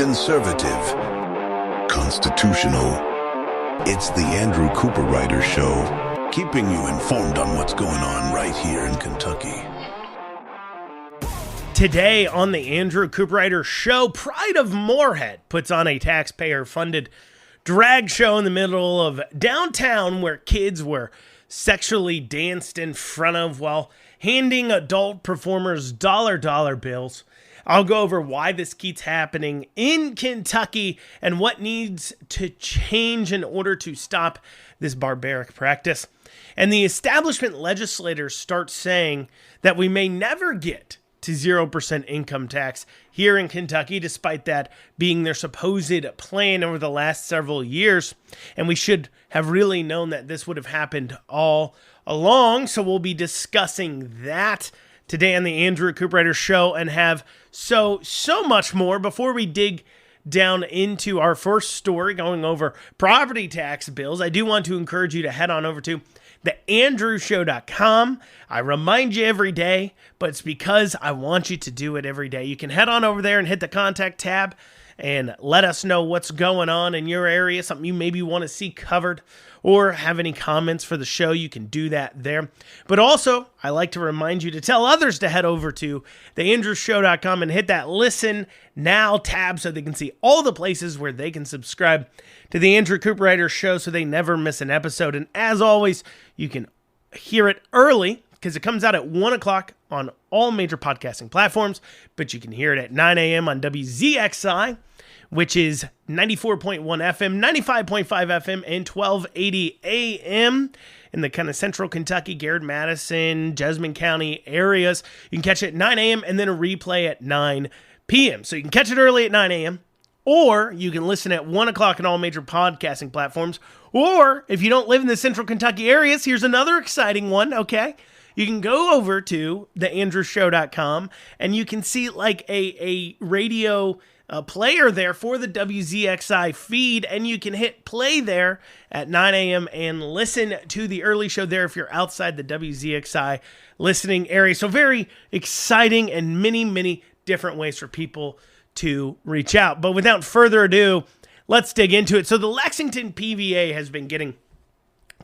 conservative, constitutional. It's the Andrew Cooperrider Show, keeping you informed on what's going on right here in Kentucky. Today on the Andrew Cooperrider Show, Pride of Morehead puts on a taxpayer-funded drag show in the middle of downtown where kids were sexually danced in front of while handing adult performers dollar bills. I'll go over why this keeps happening in Kentucky and what needs to change in order to stop this barbaric practice. And the establishment legislators start saying that we may never get to 0% income tax here in Kentucky, despite that being their supposed plan over the last several years. And we should have really known that this would have happened all along. So we'll be discussing that today on the Andrew Cooperrider Show and have so much more. Before we dig down into our first story, going over property tax bills, I do want to encourage you to head on over to theandrewshow.com. I remind you every day, but it's because I want you to do it every day. You can head on over there and hit the contact tab and let us know what's going on in your area, something you maybe want to see covered, or have any comments for the show. You can do that there. But also, I like to remind you to tell others to head over to theandrewshow.com and hit that Listen Now tab so they can see all the places where they can subscribe to the Andrew Cooperrider Show so they never miss an episode. And as always, you can hear it early because it comes out at 1 o'clock on all major podcasting platforms, but you can hear it at 9 a.m. on WZXI, which is 94.1 FM, 95.5 FM, and 1280 AM in the kind of central Kentucky, Garrett, Madison, Jessamine County areas. You can catch it at 9 a.m. and then a replay at 9 p.m. So you can catch it early at 9 a.m., or you can listen at 1 o'clock on all major podcasting platforms. Or if you don't live in the central Kentucky areas, here's another exciting one, okay? You can go over to theandrewshow.com and you can see like a radio player there for the WZXI feed, and you can hit play there at 9 a.m. and listen to the early show there if you're outside the WZXI listening area. So very exciting and many different ways for people to reach out. But without further ado, let's dig into it. So the Lexington PVA has been getting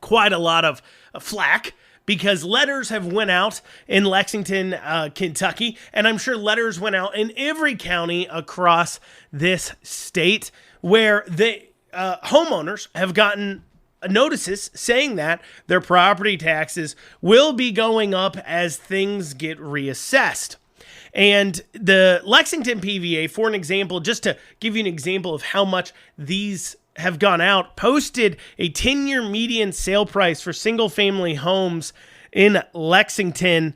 quite a lot of flack because letters have went out in Lexington, Kentucky, and I'm sure letters went out in every county across this state where the homeowners have gotten notices saying that their property taxes will be going up as things get reassessed. And the Lexington PVA, for an example, just to give you an example of how much these have gone out, posted a 10-year median sale price for single-family homes in Lexington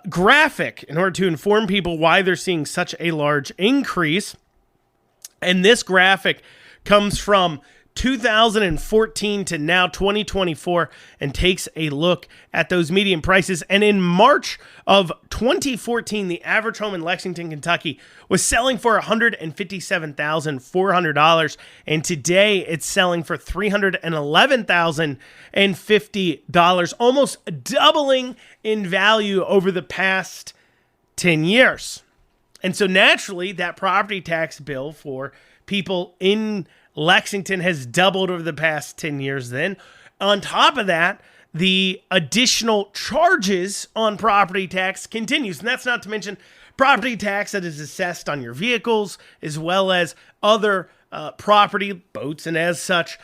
graphic in order to inform people why they're seeing such a large increase. And this graphic comes from 2014 to now 2024 and takes a look at those median prices. And in March of 2014, the average home in Lexington, Kentucky was selling for $157,400. And today it's selling for $311,050, almost doubling in value over the past 10 years. And so naturally, that property tax bill for people in Lexington has doubled over the past 10 years then. On top of that, the additional charges on property tax continues. And that's not to mention property tax that is assessed on your vehicles, as well as other property, boats, and as such,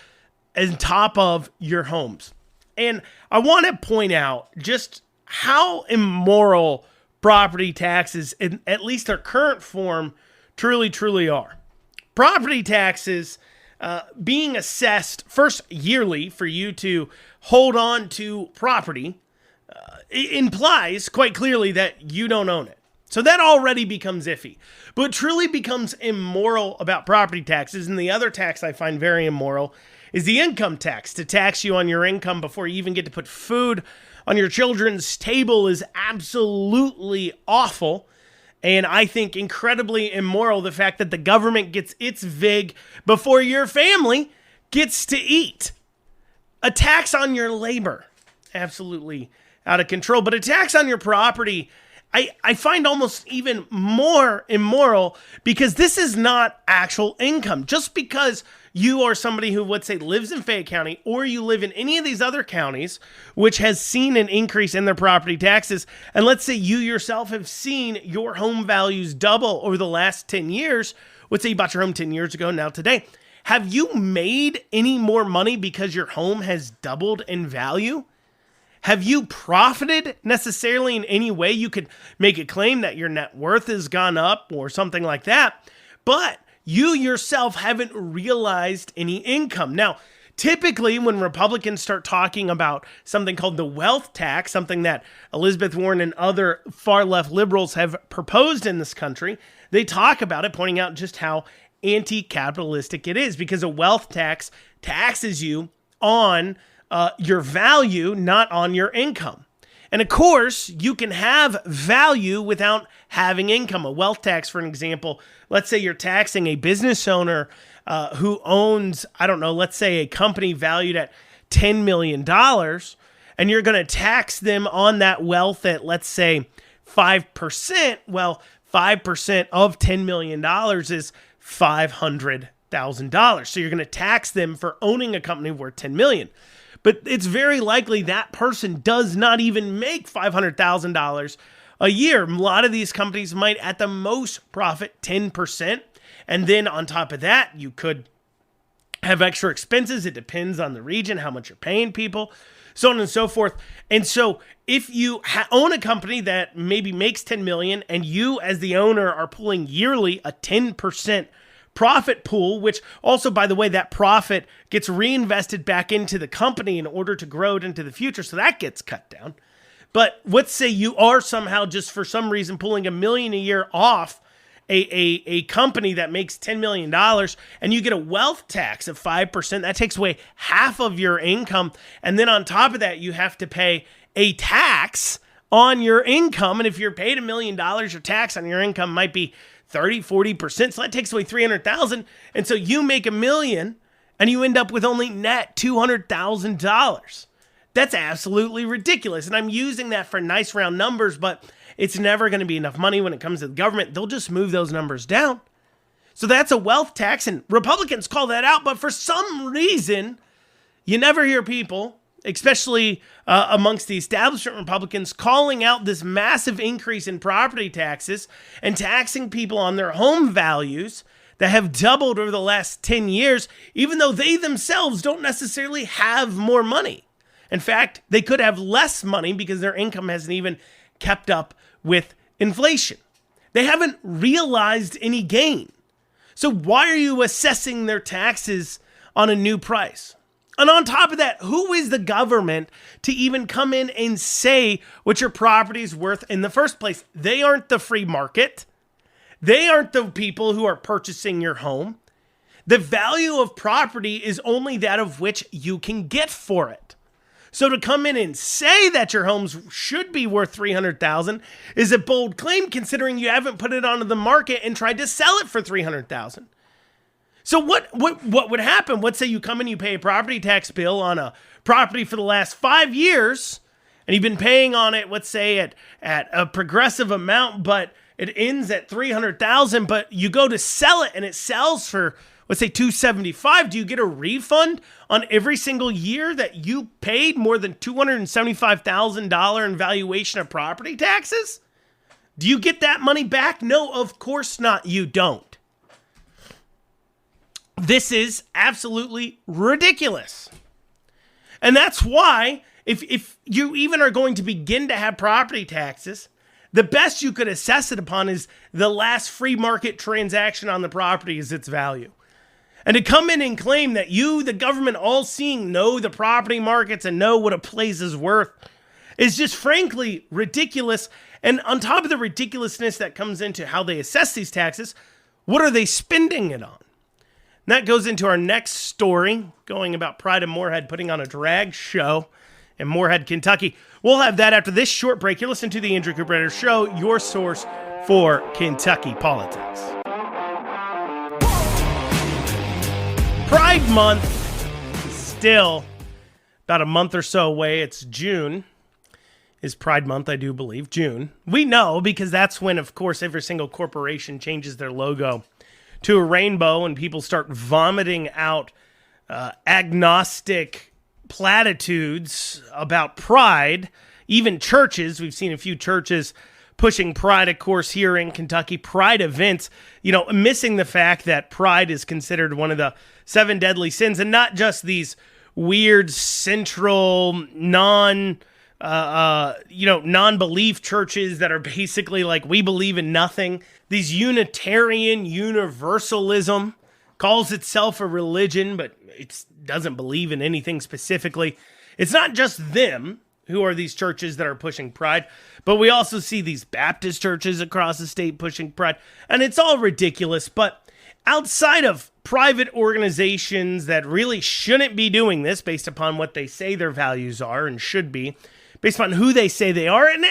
on top of your homes. And I want to point out just how immoral property taxes, in at least their current form, truly are. Property taxes being assessed first yearly for you to hold on to property implies quite clearly that you don't own it. So that already becomes iffy. But what truly becomes immoral about property taxes, and the other tax I find very immoral, is the income tax. To tax you on your income before you even get to put food on your children's table is absolutely awful. And I think incredibly immoral, the fact that the government gets its vig before your family gets to eat. A tax on your labor, absolutely out of control. But a tax on your property, I find almost even more immoral because this is not actual income. Just because you are somebody who, let's say, lives in Fayette County or you live in any of these other counties, which has seen an increase in their property taxes, and let's say you yourself have seen your home values double over the last 10 years, let's say you bought your home 10 years ago, now today, have you made any more money because your home has doubled in value? Have you profited necessarily in any way? You could make a claim that your net worth has gone up or something like that, but you yourself haven't realized any income. Now, typically when Republicans start talking about something called the wealth tax, something that Elizabeth Warren and other far left liberals have proposed in this country, they talk about it, pointing out just how anti-capitalistic it is, because a wealth tax taxes you on your value, not on your income. And of course, you can have value without having income. A wealth tax, for an example, let's say you're taxing a business owner who owns, I don't know, let's say a company valued at $10 million, and you're going to tax them on that wealth at, let's say, 5%. Well, 5% of $10 million is $500,000. So you're going to tax them for owning a company worth $10 million. But it's very likely that person does not even make $500,000 a year. A lot of these companies might at the most profit 10%. And then on top of that, you could have extra expenses. It depends on the region, how much you're paying people, so on and so forth. And so if you own a company that maybe makes $10 million and you as the owner are pulling yearly a 10% profit pool, which also, by the way, that profit gets reinvested back into the company in order to grow it into the future. So that gets cut down. But let's say you are somehow just for some reason pulling $1 million a year off a company that makes $10 million and you get a wealth tax of 5%. That takes away half of your income. And then on top of that, you have to pay a tax on your income. And if you're paid $1 million, your tax on your income might be 30-40%. So that takes away $300,000. And so you make $1 million and you end up with only net $200,000. That's absolutely ridiculous. And I'm using that for nice round numbers, but it's never going to be enough money when it comes to the government. They'll just move those numbers down. So that's a wealth tax, and Republicans call that out. But for some reason, you never hear people, especially amongst the establishment Republicans, calling out this massive increase in property taxes and taxing people on their home values that have doubled over the last 10 years, even though they themselves don't necessarily have more money. In fact, they could have less money because their income hasn't even kept up with inflation. They haven't realized any gain. So why are you assessing their taxes on a new price? And on top of that, who is the government to even come in and say what your property is worth in the first place? They aren't the free market. They aren't the people who are purchasing your home. The value of property is only that of which you can get for it. So to come in and say that your homes should be worth $300,000 is a bold claim, considering you haven't put it onto the market and tried to sell it for $300,000. So what would happen? Let's say you come in, you pay a property tax bill on a property for the last 5 years, and you've been paying on it, let's say at a progressive amount, but it ends at $300,000. But you go to sell it and it sells for, let's say, $275,000. Do you get a refund on every single year that you paid more than $275,000 in valuation of property taxes? Do you get that money back? No, of course not. You don't. This is absolutely ridiculous. And that's why if you even are going to begin to have property taxes, the best you could assess it upon is the last free market transaction on the property is its value. And to come in and claim that you, the government, all seeing, know the property markets and know what a place is worth is just frankly ridiculous. And on top of the ridiculousness that comes into how they assess these taxes, what are they spending it on? And that goes into our next story, going about Pride of Morehead putting on a drag show in Morehead, Kentucky. We'll have that after this short break. You're listening to the Andrew Cooperrider Show, your source for Kentucky politics. Pride Month is still about a month or so away. It's June. is Pride Month, I do believe, June. We know because that's when, of course, every single corporation changes their logo to a rainbow and people start vomiting out agnostic platitudes about pride. Even churches, we've seen a few churches pushing pride, of course, here in Kentucky, pride events, missing the fact that pride is considered one of the 7 deadly sins, and not just these weird central non-belief churches that are basically like, we believe in nothing. These Unitarian universalism calls itself a religion, but it doesn't believe in anything specifically. It's not just them who are these churches that are pushing pride, but we also see these Baptist churches across the state pushing pride, and it's all ridiculous. But outside of private organizations that really shouldn't be doing this based upon what they say their values are and should be, based on who they say they are. And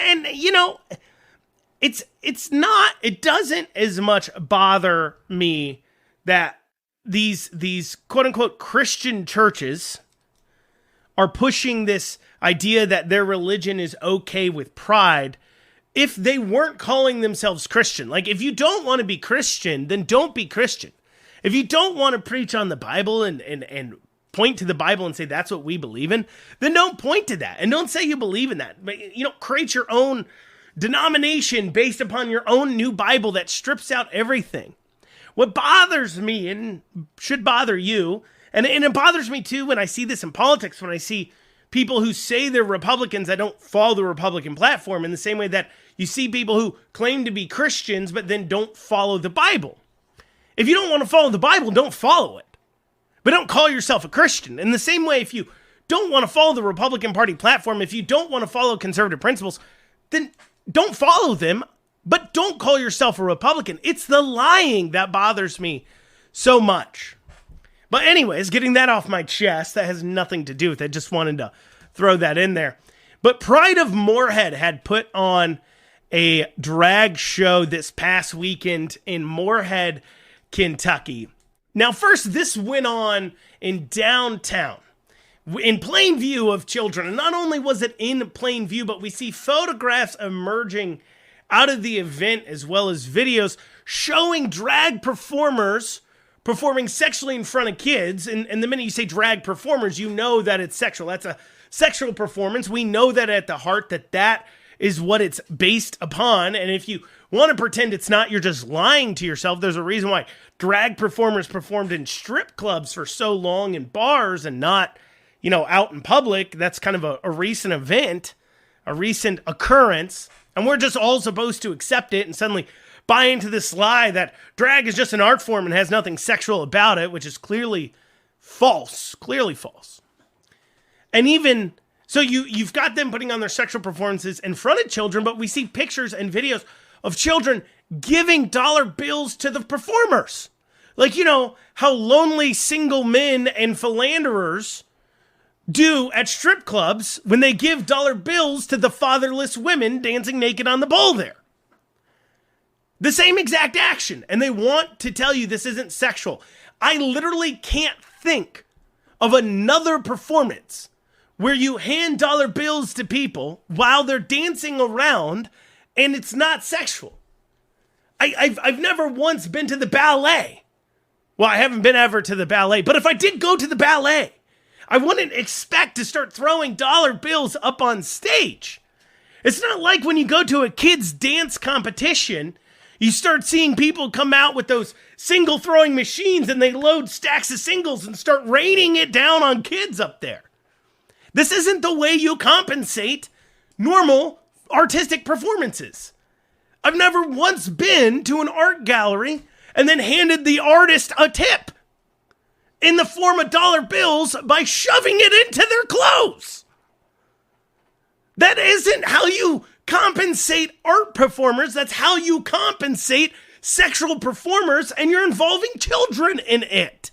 it doesn't as much bother me that these quote unquote Christian churches are pushing this idea that their religion is okay with pride if they weren't calling themselves Christian. Like, if you don't want to be Christian, then don't be Christian. If you don't want to preach on the Bible and point to the Bible and say that's what we believe in, then don't point to that. And don't say you believe in that. But, create your own denomination based upon your own new Bible that strips out everything. What bothers me, and should bother you, and it bothers me too when I see this in politics, when I see people who say they're Republicans that don't follow the Republican platform, in the same way that you see people who claim to be Christians but then don't follow the Bible. If you don't want to follow the Bible, don't follow it. But don't call yourself a Christian. In the same way, if you don't want to follow the Republican Party platform, if you don't want to follow conservative principles, then don't follow them, but don't call yourself a Republican. It's the lying that bothers me so much. But anyways, getting that off my chest, that has nothing to do with it. Just wanted to throw that in there. But Pride of Morehead had put on a drag show this past weekend in Morehead, Kentucky. Now, first, this went on in downtown, in plain view of children. And not only was it in plain view, but we see photographs emerging out of the event, as well as videos showing drag performers performing sexually in front of kids. And the minute you say drag performers, you know that it's sexual. That's a sexual performance. We know that at the heart that is what it's based upon. And if you want to pretend it's not, you're just lying to yourself. There's a reason why drag performers performed in strip clubs for so long in bars and not, out in public. That's kind of a recent event, a recent occurrence. And we're just all supposed to accept it and suddenly buy into this lie that drag is just an art form and has nothing sexual about it, which is clearly false. And even so, you've got them putting on their sexual performances in front of children, but we see pictures and videos of children giving dollar bills to the performers. Like, how lonely single men and philanderers do at strip clubs when they give dollar bills to the fatherless women dancing naked on the pole there. The same exact action. And they want to tell you this isn't sexual. I literally can't think of another performance where you hand dollar bills to people while they're dancing around and it's not sexual. I've never once been to the ballet. Well, I haven't been ever to the ballet, but if I did go to the ballet, I wouldn't expect to start throwing dollar bills up on stage. It's not like when you go to a kids' dance competition, you start seeing people come out with those single throwing machines and they load stacks of singles and start raining it down on kids up there. This isn't the way you compensate normal artistic performances. I've never once been to an art gallery and then handed the artist a tip in the form of dollar bills by shoving it into their clothes. That isn't how you compensate art performers. That's how you compensate sexual performers, and you're involving children in it.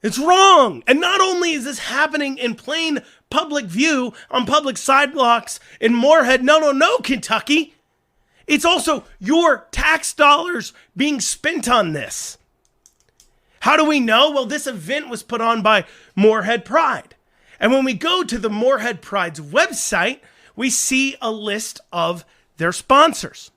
It's wrong. And not only is this happening in plain public view on public sidewalks in Morehead, no, Kentucky, it's also your tax dollars being spent on this. How do we know? Well, this event was put on by Morehead Pride. And when we go to the Morehead Pride's website, we see a list of their sponsors.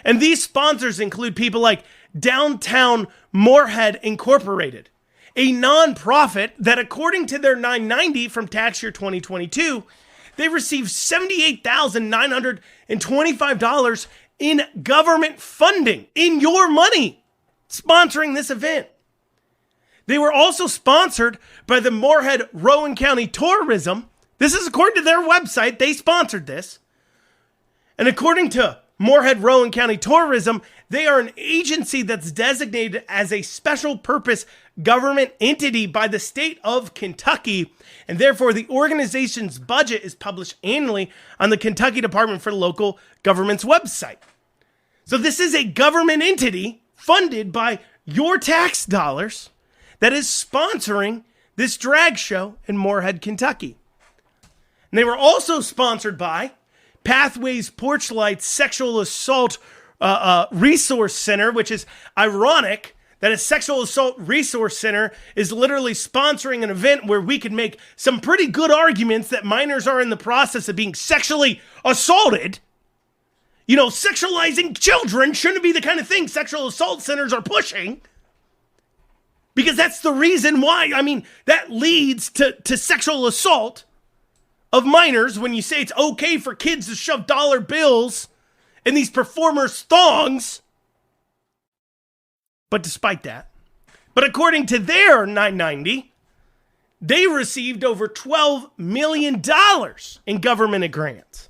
And these sponsors include people like Downtown Morehead Incorporated, a nonprofit that, according to their 990 from tax year 2022, they received $78,925 in government funding, in your money, sponsoring this event. They were also sponsored by the Morehead Rowan County Tourism. This is according to their website. They sponsored this. And according to Morehead Rowan County Tourism, they are an agency that's designated as a special purpose government entity by the state of Kentucky, and therefore the organization's budget is published annually on the Kentucky Department for Local Government's website. So this is a government entity funded by your tax dollars that is sponsoring this drag show in Morehead, Kentucky. And they were also sponsored by Pathways Porchlight Sexual Assault Resource Center, which is ironic that a sexual assault resource center is literally sponsoring an event where we could make some pretty good arguments that minors are in the process of being sexually assaulted. You know, sexualizing children shouldn't be the kind of thing sexual assault centers are pushing. Because that's the reason why, that leads to sexual assault of minors when you say it's okay for kids to shove dollar bills in these performers' thongs. But despite that, according to their 990, they received over $12 million in government grants.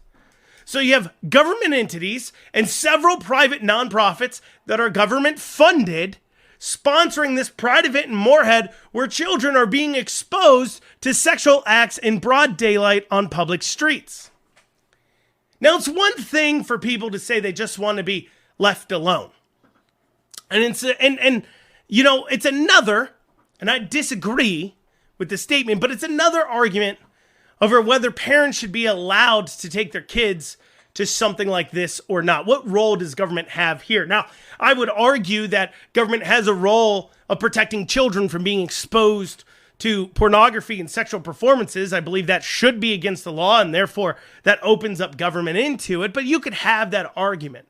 So you have government entities and several private nonprofits that are government funded sponsoring this pride event in Morehead where children are being exposed to sexual acts in broad daylight on public streets. Now, it's one thing for people to say they just want to be left alone. And it's another, and I disagree with the statement, but it's another argument over whether parents should be allowed to take their kids to something like this or not. What role does government have here? Now, I would argue that government has a role of protecting children from being exposed to pornography and sexual performances. I believe that should be against the law, and therefore that opens up government into it. But you could have that argument.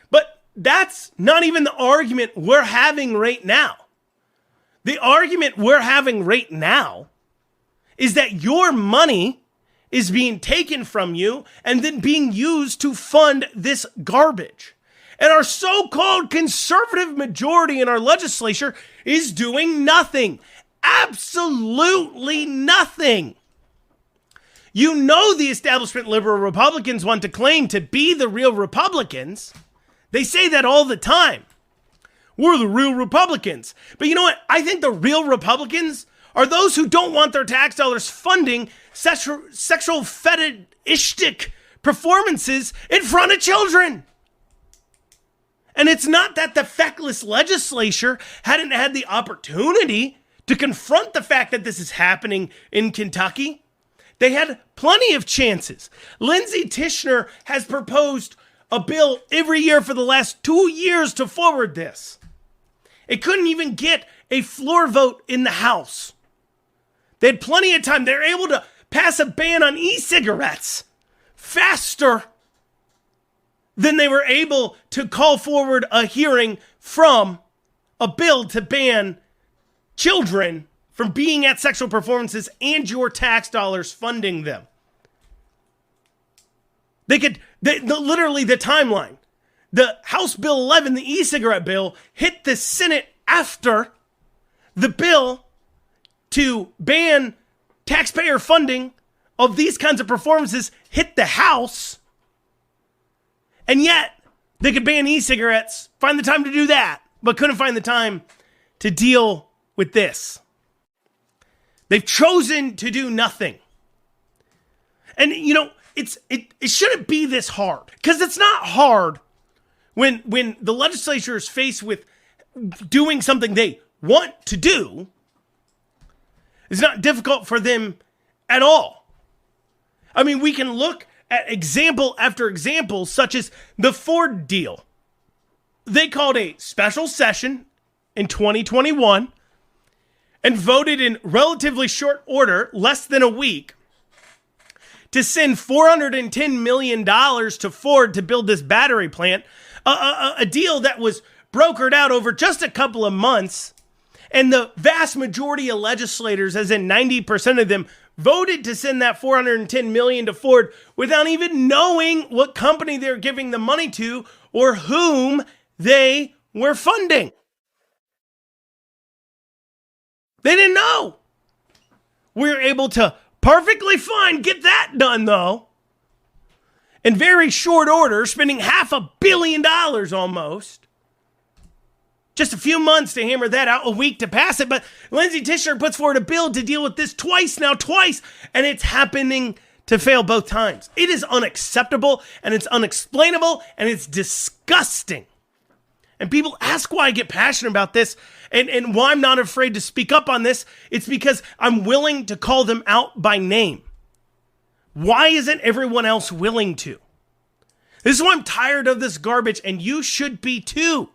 But that's not even the argument we're having right now. The argument we're having right now is that your money is being taken from you and then being used to fund this garbage. And our so-called conservative majority in our legislature is doing nothing. Absolutely nothing. You know the establishment liberal Republicans want to claim to be the real Republicans. They say that all the time. We're the real Republicans. But you know what? I think the real Republicans are those who don't want their tax dollars funding sexual fetishistic performances in front of children. And it's not that the feckless legislature hadn't had the opportunity to confront the fact that this is happening in Kentucky. They had plenty of chances. Lindsey Tishner has proposed a bill every year for the last 2 years to forward this. It couldn't even get a floor vote in the House. They had plenty of time. They were able to pass a ban on e-cigarettes faster than they were able to call forward a hearing from a bill to ban children from being at sexual performances and your tax dollars funding them. Literally the timeline. The House Bill 11, the e-cigarette bill, hit the Senate after the bill to ban taxpayer funding of these kinds of performances hit the House. And yet, they could ban e-cigarettes, find the time to do that, but couldn't find the time to deal with this. They've chosen to do nothing. And, it shouldn't be this hard. Because it's not hard when the legislature is faced with doing something they want to do. It's not difficult for them at all. We can look at example after example, such as the Ford deal. They called a special session in 2021 and voted in relatively short order, less than a week, to send $410 million to Ford to build this battery plant, a deal that was brokered out over just a couple of months. And the vast majority of legislators, as in 90% of them, voted to send that $410 million to Ford without even knowing what company they're giving the money to or whom they were funding. They didn't know. We were able to perfectly fine get that done, though, in very short order, spending $500 million almost. Just a few months to hammer that out, a week to pass it. But Lindsay Tishner puts forward a bill to deal with this twice, and it's happening to fail both times. It is unacceptable, and it's unexplainable, and it's disgusting. And people ask why I get passionate about this and why I'm not afraid to speak up on this. It's because I'm willing to call them out by name. Why isn't everyone else willing to? This is why I'm tired of this garbage, and you should be too.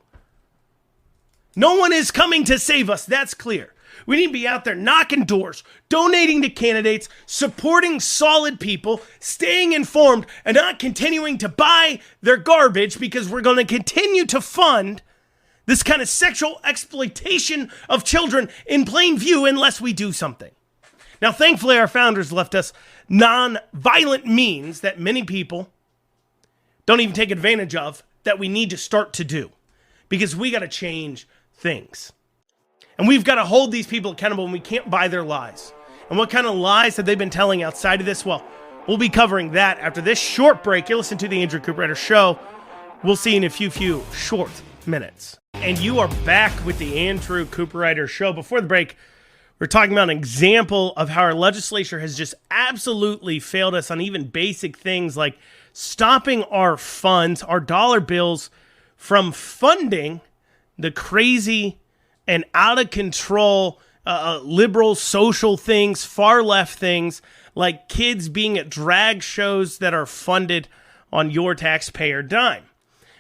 No one is coming to save us, that's clear. We need to be out there knocking doors, donating to candidates, supporting solid people, staying informed, and not continuing to buy their garbage because we're going to continue to fund this kind of sexual exploitation of children in plain view unless we do something. Now, thankfully, our founders left us non-violent means that many people don't even take advantage of that we need to start to do because we got to change things. And we've got to hold these people accountable, and we can't buy their lies. And what kind of lies have they been telling outside of this? Well, we'll be covering that after this short break. You're listening to the Andrew Cooperrider Show. We'll see you in a few short minutes. And you are back with the Andrew Cooperrider Show. Before the break, we're talking about an example of how our legislature has just absolutely failed us on even basic things like stopping our funds, our dollar bills, from funding the crazy and out of control liberal social things, far left things, like kids being at drag shows that are funded on your taxpayer dime.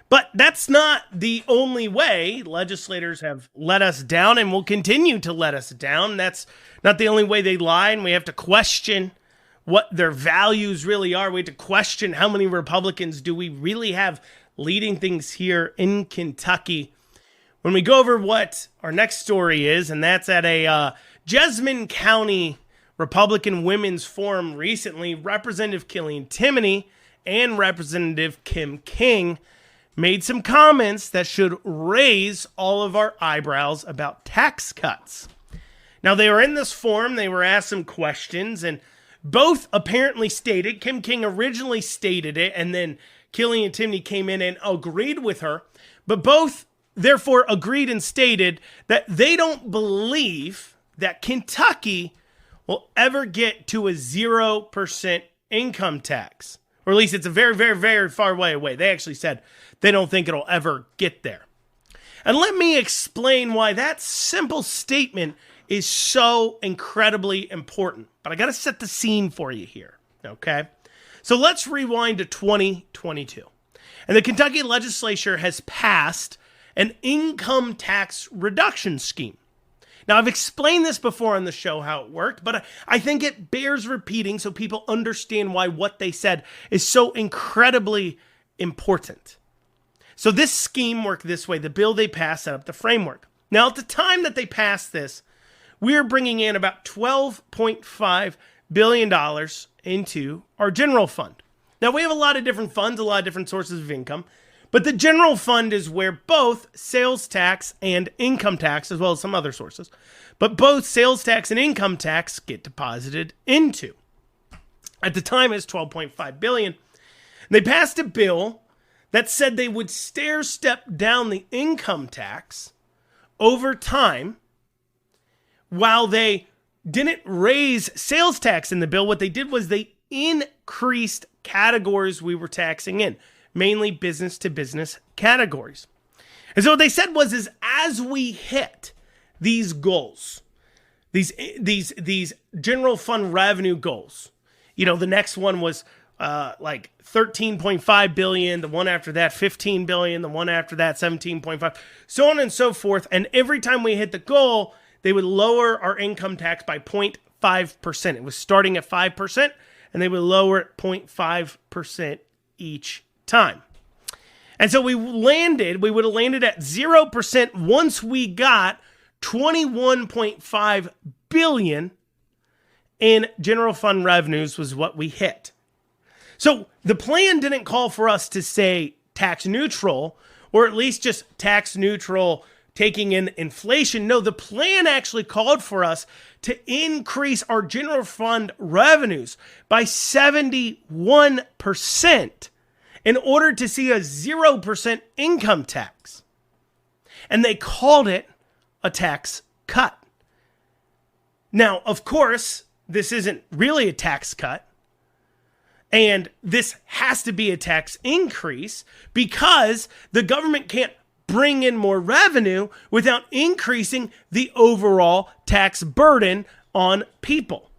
But that's not the only way. Legislators have let us down and will continue to let us down. That's not the only way they lie, and we have to question what their values really are. We have to question how many Republicans do we really have leading things here in Kentucky. When we go over what our next story is, and that's at a Jessamine County Republican Women's Forum recently, Representative Killian Timoney and Representative Kim King made some comments that should raise all of our eyebrows about tax cuts. Now, they were in this forum, they were asked some questions, and both apparently stated, Kim King originally stated it, and then Killian Timoney came in and agreed with her, but both therefore agreed and stated that they don't believe that Kentucky will ever get to a 0% income tax. Or at least it's a very, very, very far way away. They actually said they don't think it'll ever get there. And let me explain why that simple statement is so incredibly important. But I got to set the scene for you here, okay? So let's rewind to 2022. And the Kentucky legislature has passed an income tax reduction scheme. Now, I've explained this before on the show how it worked, but I think it bears repeating so people understand why what they said is so incredibly important. So this scheme worked this way. The bill they passed set up the framework. Now, at the time that they passed this, we were bringing in about $12.5 billion into our general fund. Now, we have a lot of different funds, a lot of different sources of income. But the general fund is where both sales tax and income tax, as well as some other sources, but both sales tax and income tax get deposited into. At the time, it's $12.5 billion. They passed a bill that said they would stair-step down the income tax over time while they didn't raise sales tax in the bill. What they did was they increased categories we were taxing in, mainly business-to-business categories. And so what they said was, as we hit these goals, these general fund revenue goals, you know, the next one was like $13.5 billion, the one after that $15 billion, the one after that $17.5, so on and so forth. And every time we hit the goal, they would lower our income tax by 0.5%. It was starting at 5%, and they would lower it 0.5% each time. And so we would have landed at 0% once we got $21.5 billion in general fund revenues was what we hit. So the plan didn't call for us to say tax neutral, or at least just tax neutral taking in inflation. No, the plan actually called for us to increase our general fund revenues by 71% in order to see a 0% income tax. And they called it a tax cut. Now, of course, this isn't really a tax cut. And this has to be a tax increase because the government can't bring in more revenue without increasing the overall tax burden on people.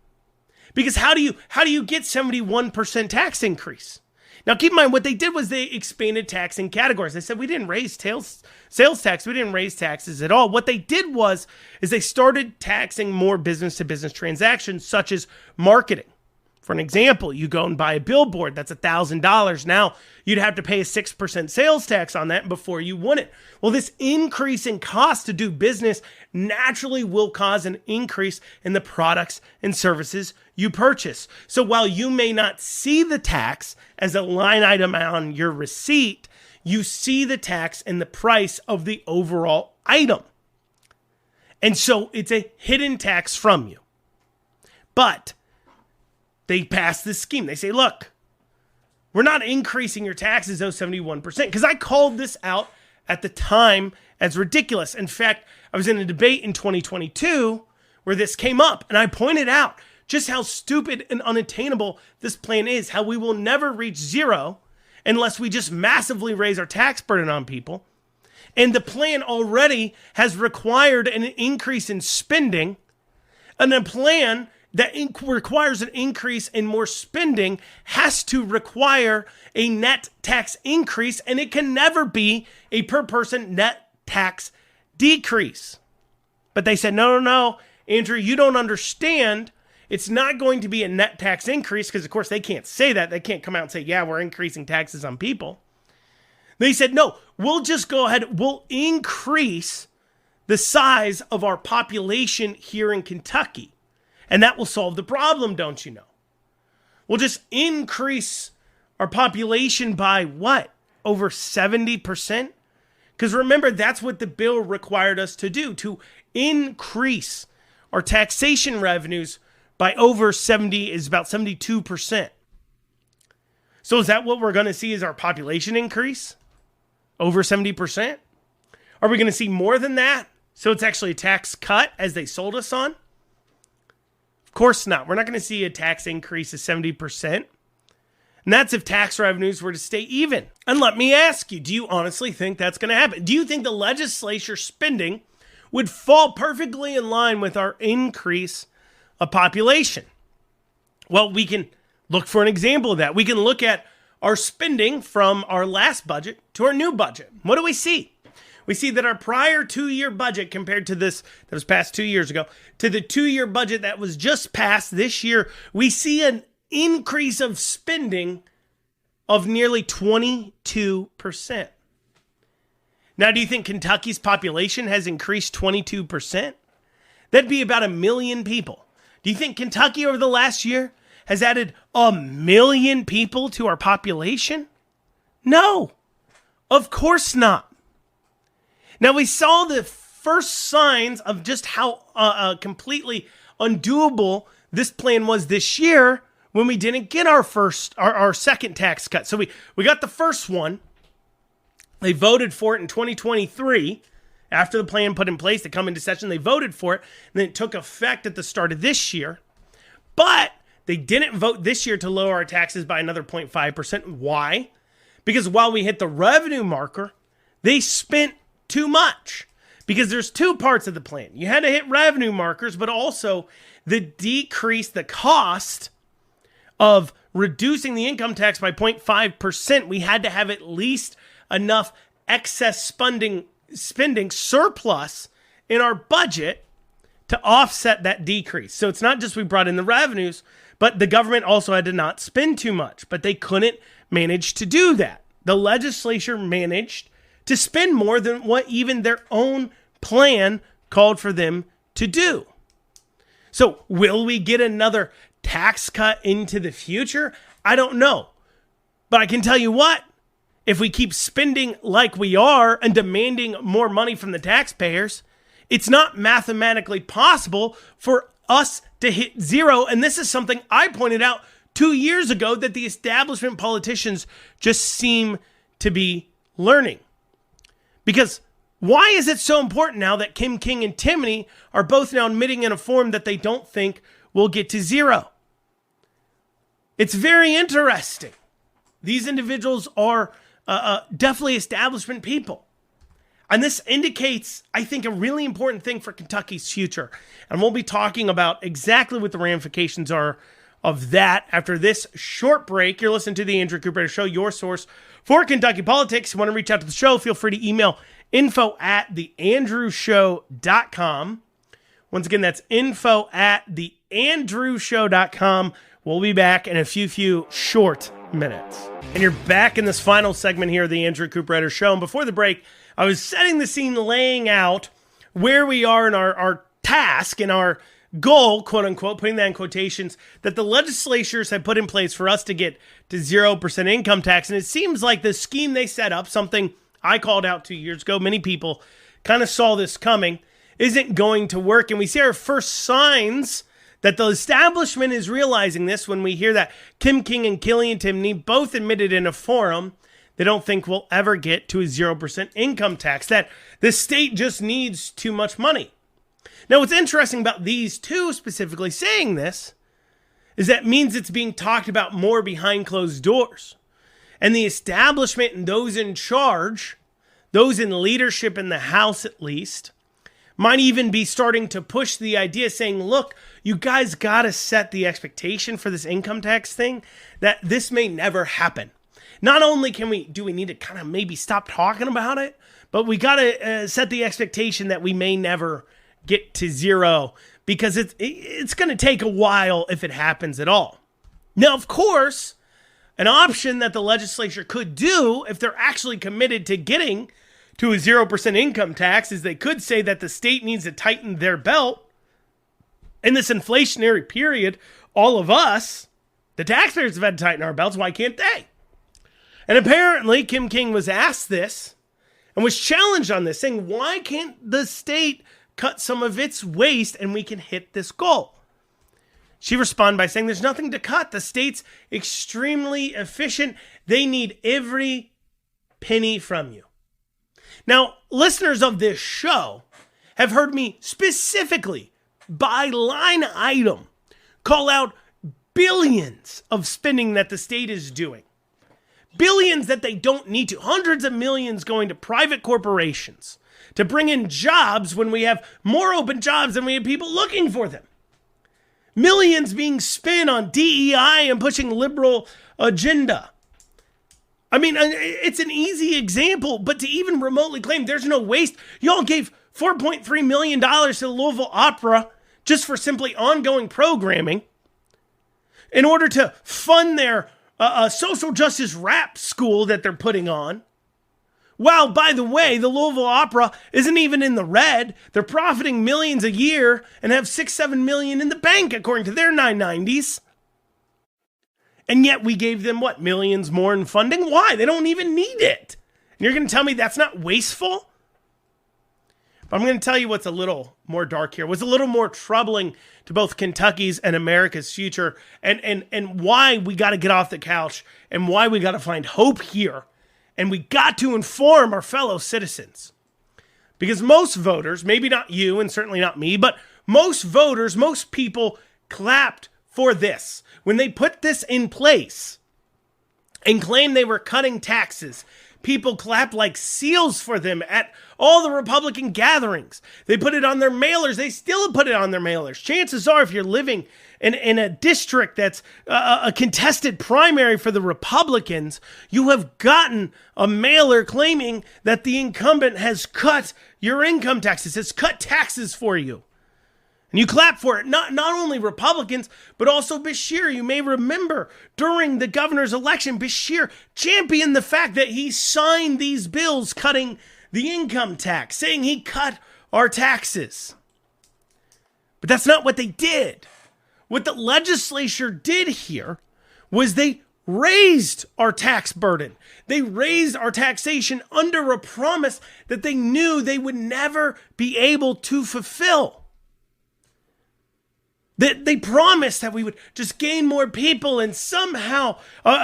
Because how do you get 71% tax increase? Now, keep in mind, what they did was they expanded taxing categories. They said, we didn't raise sales tax. We didn't raise taxes at all. What they did is they started taxing more business-to-business transactions, such as marketing. For an example, you go and buy a billboard, that's $1,000. Now, you'd have to pay a 6% sales tax on that before you won it. Well, this increase in cost to do business naturally will cause an increase in the products and services you purchase. So while you may not see the tax as a line item on your receipt, you see the tax in the price of the overall item. And so it's a hidden tax from you. But they pass this scheme. They say, look, we're not increasing your taxes, those 71%, because I called this out at the time as ridiculous. In fact, I was in a debate in 2022 where this came up, and I pointed out just how stupid and unattainable this plan is, how we will never reach zero unless we just massively raise our tax burden on people. And the plan already has required an increase in spending, and a plan that requires an increase in more spending has to require a net tax increase, and it can never be a per person net tax decrease. But they said, no, Andrew, you don't understand. It's not going to be a net tax increase because, of course, they can't say that. They can't come out and say, yeah, we're increasing taxes on people. They said, no, we'll just go ahead. We'll increase the size of our population here in Kentucky. And that will solve the problem, don't you know? We'll just increase our population by what? Over 70%? Because remember, that's what the bill required us to do, to increase our taxation revenues by over 70, is about 72%. So is that what we're going to see as our population increase? Over 70%? Are we going to see more than that? So it's actually a tax cut as they sold us on? Of course not. We're not going to see a tax increase of 70%. And that's if tax revenues were to stay even. And let me ask you, do you honestly think that's going to happen? Do you think the legislature spending would fall perfectly in line with our increase of population? Well, we can look for an example of that. We can look at our spending from our last budget to our new budget. What do we see? We see that our prior 2-year budget compared to this that was passed 2 years ago to the 2-year budget that was just passed this year, we see an increase of spending of nearly 22%. Now, do you think Kentucky's population has increased 22%? That'd be about 1 million people. Do you think Kentucky over the last year has added 1 million people to our population? No, of course not. Now, we saw the first signs of just how completely undoable this plan was this year when we didn't get our second tax cut. So we got the first one. They voted for it in 2023. After the plan put in place to come into session, they voted for it. And then it took effect at the start of this year. But they didn't vote this year to lower our taxes by another 0.5%. Why? Because while we hit the revenue marker, they spent too much, because there's two parts of the plan. You had to hit revenue markers, but also the cost of reducing the income tax by 0.5%. We had to have at least enough excess spending surplus in our budget to offset that decrease. So it's not just we brought in the revenues, but the government also had to not spend too much, but they couldn't manage to do that. The legislature managed to spend more than what even their own plan called for them to do. So will we get another tax cut into the future? I don't know. But I can tell you what, if we keep spending like we are and demanding more money from the taxpayers, it's not mathematically possible for us to hit zero. And this is something I pointed out 2 years ago that the establishment politicians just seem to be learning. Because why is it so important now that Kim King and Timney are both now admitting in a forum that they don't think we'll get to zero? It's very interesting. These individuals are definitely establishment people. And this indicates, I think, a really important thing for Kentucky's future. And we'll be talking about exactly what the ramifications are of that after this short break. You're listening to the Andrew Cooperrider Show, your source for Kentucky politics. If you want to reach out to the show, feel free to email info@theandrewshow.com. Once again, that's info@theandrewshow.com. We'll be back in a few short minutes. And you're back in this final segment here of the Andrew Cooperrider Show. And before the break, I was setting the scene, laying out where we are in our task and our goal, quote unquote, putting that in quotations, that the legislatures have put in place for us to get to 0% income tax. And it seems like the scheme they set up, something I called out 2 years ago, many people kind of saw this coming, isn't going to work. And we see our first signs that the establishment is realizing this when we hear that Kim King and Killian Timney both admitted in a forum they don't think we'll ever get to a 0% income tax, that the state just needs too much money. Now, what's interesting about these two specifically saying this is that means it's being talked about more behind closed doors. And the establishment and those in charge, those in leadership in the House at least, might even be starting to push the idea saying, look, you guys got to set the expectation for this income tax thing that this may never happen. Not only do we need to kind of maybe stop talking about it, but we got to set the expectation that we may never get to zero because it's going to take a while if it happens at all. Now, of course, an option that the legislature could do if they're actually committed to getting to a 0% income tax is they could say that the state needs to tighten their belt. In this inflationary period, all of us, the taxpayers, have had to tighten our belts. Why can't they? And apparently, Kim King was asked this and was challenged on this, saying, why can't the state cut some of its waste and we can hit this goal? She responded by saying, there's nothing to cut. The state's extremely efficient. They need every penny from you. Now, listeners of this show have heard me specifically, by line item, call out billions of spending that the state is doing. Billions that they don't need to. Hundreds of millions going to private corporations to bring in jobs when we have more open jobs than we have people looking for them. Millions being spent on DEI and pushing liberal agenda. I mean, it's an easy example, but to even remotely claim there's no waste, y'all gave $4.3 million to the Louisville Opera just for simply ongoing programming in order to fund their social justice rap school that they're putting on. Wow, by the way, the Louisville Opera isn't even in the red. They're profiting millions a year and have $6-7 million in the bank according to their 990s. And yet we gave them, what, millions more in funding? Why? They don't even need it. And you're going to tell me that's not wasteful? But I'm going to tell you what's a little more dark here, what's a little more troubling to both Kentucky's and America's future, and why we got to get off the couch and why we got to find hope here. And we got to inform our fellow citizens. Because most voters, maybe not you and certainly not me, but most voters, most people clapped for this. When they put this in place and claimed they were cutting taxes, people clapped like seals for them at all the Republican gatherings. They put it on their mailers. They still put it on their mailers. Chances are, if you're living in a district that's a contested primary for the Republicans, you have gotten a mailer claiming that the incumbent has cut your income taxes, has cut taxes for you. And you clap for it. Not only Republicans, but also Beshear. You may remember during the governor's election, Beshear championed the fact that he signed these bills cutting the income tax, saying he cut our taxes. But that's not what they did. What the legislature did here was they raised our tax burden. They raised our taxation under a promise that they knew they would never be able to fulfill. They promised that we would just gain more people, and somehow,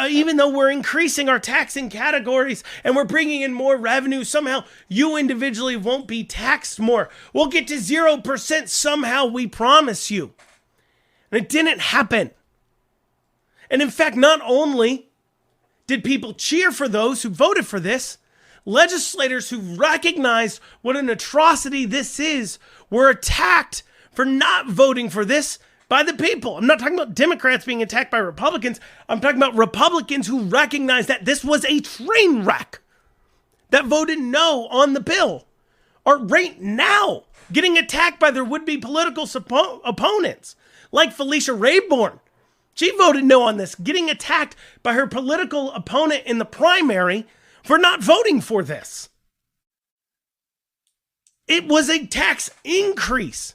even though we're increasing our taxing categories and we're bringing in more revenue, somehow you individually won't be taxed more. We'll get to 0% somehow, we promise you. And it didn't happen. And in fact, not only did people cheer for those who voted for this, legislators who recognized what an atrocity this is were attacked for not voting for this by the people. I'm not talking about Democrats being attacked by Republicans. I'm talking about Republicans who recognized that this was a train wreck, that voted no on the bill, are right now getting attacked by their would-be political opponents, like Felicia Rayburn. She voted no on this, getting attacked by her political opponent in the primary for not voting for this. It was a tax increase.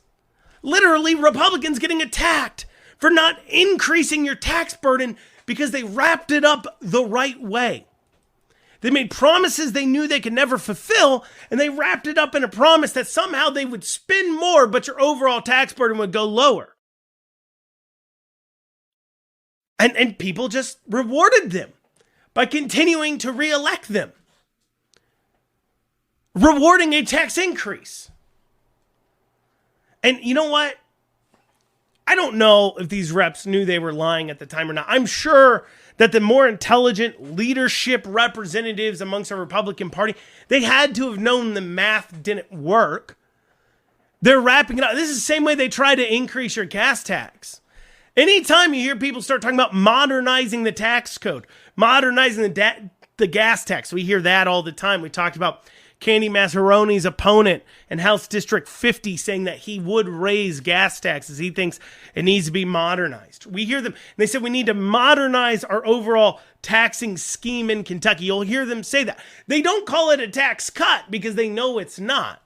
Literally, Republicans getting attacked for not increasing your tax burden because they wrapped it up the right way. They made promises they knew they could never fulfill, and they wrapped it up in a promise that somehow they would spend more, but your overall tax burden would go lower. And people just rewarded them by continuing to reelect them, rewarding a tax increase. And you know what? I don't know if these reps knew they were lying at the time or not. I'm sure that the more intelligent leadership representatives amongst the Republican Party, they had to have known the math didn't work. They're wrapping it up. This is the same way they try to increase your gas tax. Anytime you hear people start talking about modernizing the tax code, modernizing the gas tax, we hear that all the time. We talked about Candy Massaroni's opponent in House District 50 saying that he would raise gas taxes. He thinks it needs to be modernized. We hear them, and they said we need to modernize our overall taxing scheme in Kentucky. You'll hear them say that. They don't call it a tax cut because they know it's not.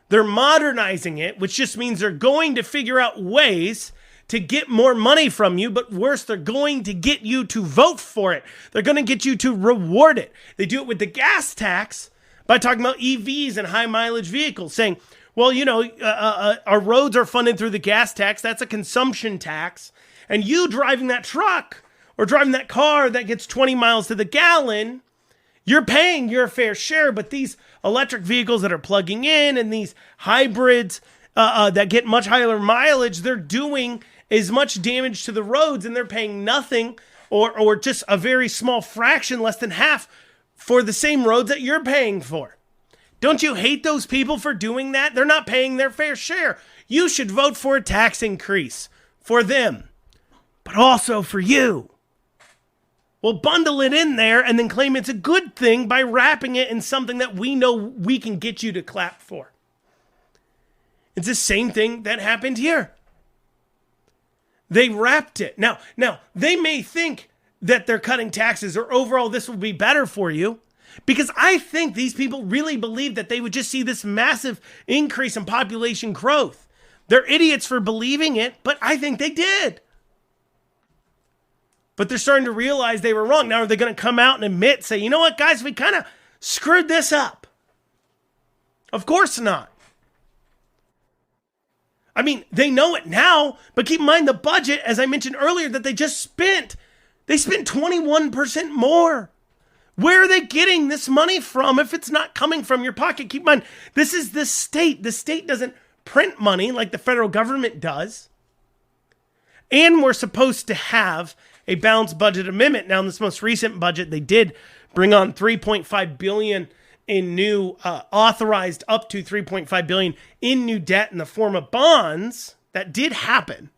They're modernizing it, which just means they're going to figure out ways to get more money from you, but worse, they're going to get you to vote for it. They're going to get you to reward it. They do it with the gas tax by talking about EVs and high mileage vehicles, saying, well, our roads are funded through the gas tax. That's a consumption tax. And you driving that truck or driving that car that gets 20 miles to the gallon, you're paying your fair share. But these electric vehicles that are plugging in and these hybrids that get much higher mileage, they're doing as much damage to the roads, and they're paying nothing or just a very small fraction, less than half, for the same roads that you're paying for. Don't you hate those people for doing that? They're not paying their fair share. You should vote for a tax increase for them, but also for you. We'll bundle it in there and then claim it's a good thing by wrapping it in something that we know we can get you to clap for. It's the same thing that happened here. They wrapped it. Now, they may think that they're cutting taxes or overall this will be better for you, because I think these people really believe that they would just see this massive increase in population growth. They're idiots for believing it, but I think they did. But they're starting to realize they were wrong. Now, are they going to come out and admit, say, you know what, guys, we kind of screwed this up? Of course not. I mean, they know it now, but keep in mind the budget, as I mentioned earlier, that they just spent. They spent 21% more. Where are they getting this money from if it's not coming from your pocket? Keep in mind, this is the state. The state doesn't print money like the federal government does. And we're supposed to have a balanced budget amendment. Now, in this most recent budget, they did bring on $3.5 billion in new, authorized up to $3.5 billion in new debt in the form of bonds. That did happen.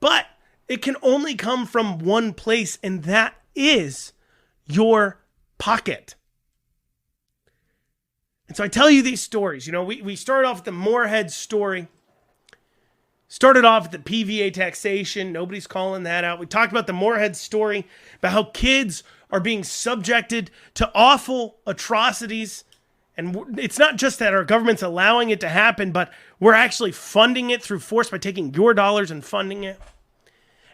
But it can only come from one place, and that is your pocket. And so I tell you these stories. You know, we start off with the Morehead story Started off at the PVA taxation. Nobody's calling that out. We talked about the Morehead story, about how kids are being subjected to awful atrocities. And it's not just that our government's allowing it to happen, but we're actually funding it through force by taking your dollars and funding it.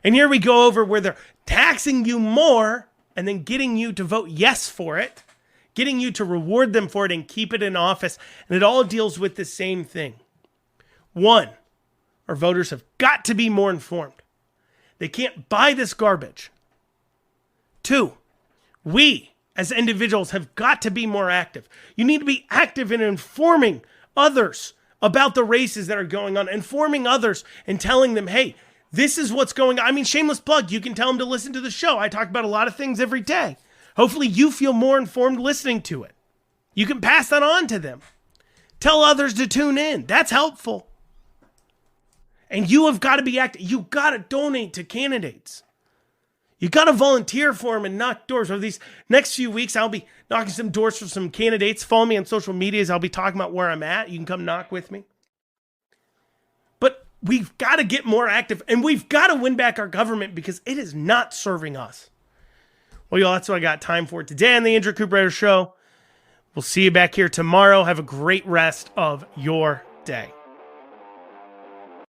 And here we go over where they're taxing you more and then getting you to vote yes for it, getting you to reward them for it and keep it in office. And it all deals with the same thing. One, our voters have got to be more informed. They can't buy this garbage. Two, we as individuals have got to be more active. You need to be active in informing others about the races that are going on, informing others and telling them, hey, this is what's going on. I mean, shameless plug, you can tell them to listen to the show. I talk about a lot of things every day. Hopefully you feel more informed listening to it. You can pass that on to them. Tell others to tune in. That's helpful. And you have got to be active. You got to donate to candidates. You got to volunteer for them and knock doors. Over these next few weeks, I'll be knocking some doors for some candidates. Follow me on social medias. I'll be talking about where I'm at. You can come knock with me. But we've got to get more active, and we've got to win back our government because it is not serving us. Well, y'all, that's what I got time for today on the Andrew Cooperrider Show. We'll see you back here tomorrow. Have a great rest of your day.